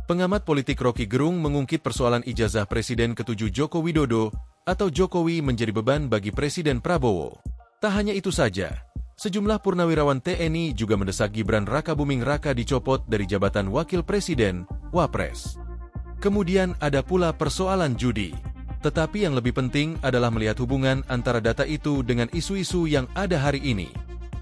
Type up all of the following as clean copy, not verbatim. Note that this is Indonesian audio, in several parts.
Pengamat politik Rocky Gerung mengungkit persoalan ijazah Presiden ke-7 Joko Widodo atau Jokowi menjadi beban bagi Presiden Prabowo. Tak hanya itu saja, sejumlah purnawirawan TNI juga mendesak Gibran Rakabuming Raka dicopot dari jabatan Wakil Presiden, Wapres. Kemudian ada pula persoalan judi. Tetapi yang lebih penting adalah melihat hubungan antara data itu dengan isu-isu yang ada hari ini.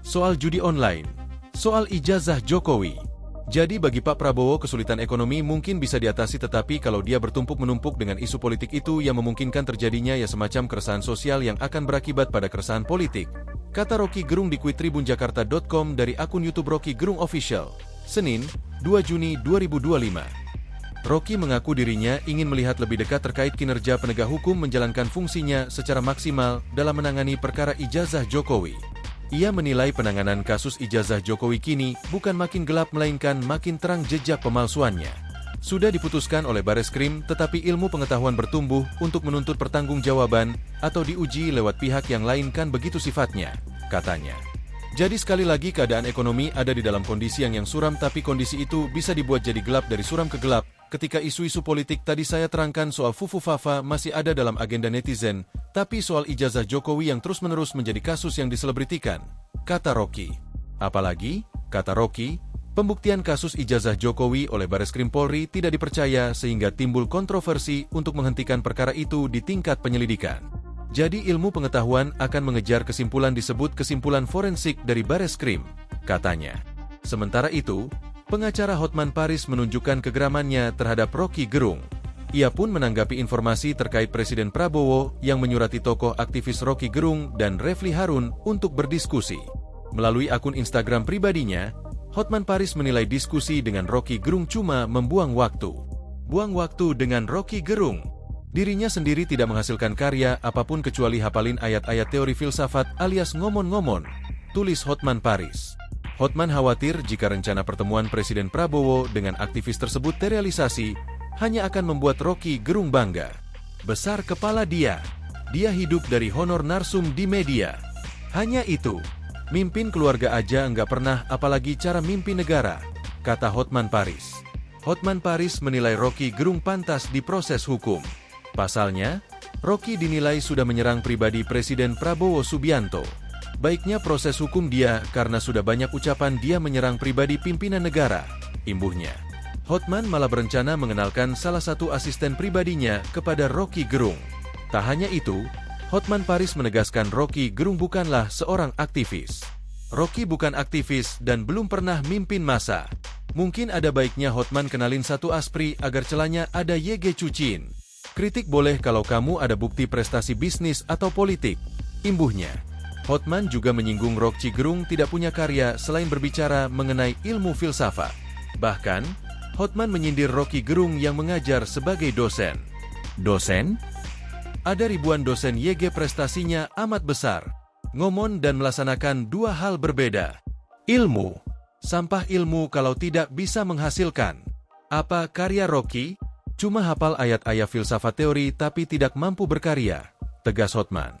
Soal judi online, soal ijazah Jokowi. Jadi bagi Pak Prabowo kesulitan ekonomi mungkin bisa diatasi, tetapi kalau dia bertumpuk-menumpuk dengan isu politik itu yang memungkinkan terjadinya ya semacam keresahan sosial yang akan berakibat pada keresahan politik. Kata Rocky Gerung di kuitribunjakarta.com dari akun YouTube Rocky Gerung Official, Senin, 2 Juni 2025. Rocky mengaku dirinya ingin melihat lebih dekat terkait kinerja penegak hukum menjalankan fungsinya secara maksimal dalam menangani perkara ijazah Jokowi. Ia menilai penanganan kasus ijazah Jokowi kini bukan makin gelap melainkan makin terang jejak pemalsuannya. Sudah diputuskan oleh Bareskrim, tetapi ilmu pengetahuan bertumbuh untuk menuntut pertanggungjawaban atau diuji lewat pihak yang lain kan begitu sifatnya, katanya. Jadi sekali lagi keadaan ekonomi ada di dalam kondisi yang suram, tapi kondisi itu bisa dibuat jadi gelap dari suram ke gelap. Ketika isu-isu politik tadi saya terangkan soal Fufu Fafa masih ada dalam agenda netizen, tapi soal ijazah Jokowi yang terus-menerus menjadi kasus yang diselebritikan, kata Rocky. Apalagi, kata Rocky, pembuktian kasus ijazah Jokowi oleh Bareskrim Polri tidak dipercaya sehingga timbul kontroversi untuk menghentikan perkara itu di tingkat penyelidikan. Jadi ilmu pengetahuan akan mengejar kesimpulan disebut kesimpulan forensik dari Bareskrim, katanya. Sementara itu, pengacara Hotman Paris menunjukkan kegeramannya terhadap Rocky Gerung. Ia pun menanggapi informasi terkait Presiden Prabowo yang menyurati tokoh aktivis Rocky Gerung dan Refli Harun untuk berdiskusi. Melalui akun Instagram pribadinya, Hotman Paris menilai diskusi dengan Rocky Gerung cuma membuang waktu. Buang waktu dengan Rocky Gerung. Dirinya sendiri tidak menghasilkan karya apapun kecuali hafalin ayat-ayat teori filsafat alias ngomon-ngomon, tulis Hotman Paris. Hotman khawatir jika rencana pertemuan Presiden Prabowo dengan aktivis tersebut terrealisasi, hanya akan membuat Rocky Gerung bangga. Besar kepala dia hidup dari honor narsum di media. Hanya itu, mimpin keluarga aja nggak pernah, apalagi cara mimpin negara, kata Hotman Paris. Hotman Paris menilai Rocky Gerung pantas diproses hukum. Pasalnya, Rocky dinilai sudah menyerang pribadi Presiden Prabowo Subianto. Baiknya proses hukum dia karena sudah banyak ucapan dia menyerang pribadi pimpinan negara, imbuhnya. Hotman malah berencana mengenalkan salah satu asisten pribadinya kepada Rocky Gerung. Tak hanya itu, Hotman Paris menegaskan Rocky Gerung bukanlah seorang aktivis. Rocky bukan aktivis dan belum pernah mimpin massa. Mungkin ada baiknya Hotman kenalin satu aspri agar celahnya ada YG Cucin. Kritik boleh kalau kamu ada bukti prestasi bisnis atau politik, imbuhnya. Hotman juga menyinggung Rocky Gerung tidak punya karya selain berbicara mengenai ilmu filsafat. Bahkan, Hotman menyindir Rocky Gerung yang mengajar sebagai dosen. Dosen? Ada ribuan dosen YG prestasinya amat besar. Ngomong dan melaksanakan dua hal berbeda. Ilmu. Sampah ilmu kalau tidak bisa menghasilkan. Apa karya Rocky? Cuma hafal ayat-ayat filsafat teori tapi tidak mampu berkarya, tegas Hotman.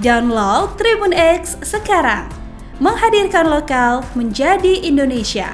Download Tribun X sekarang, menghadirkan lokal menjadi Indonesia.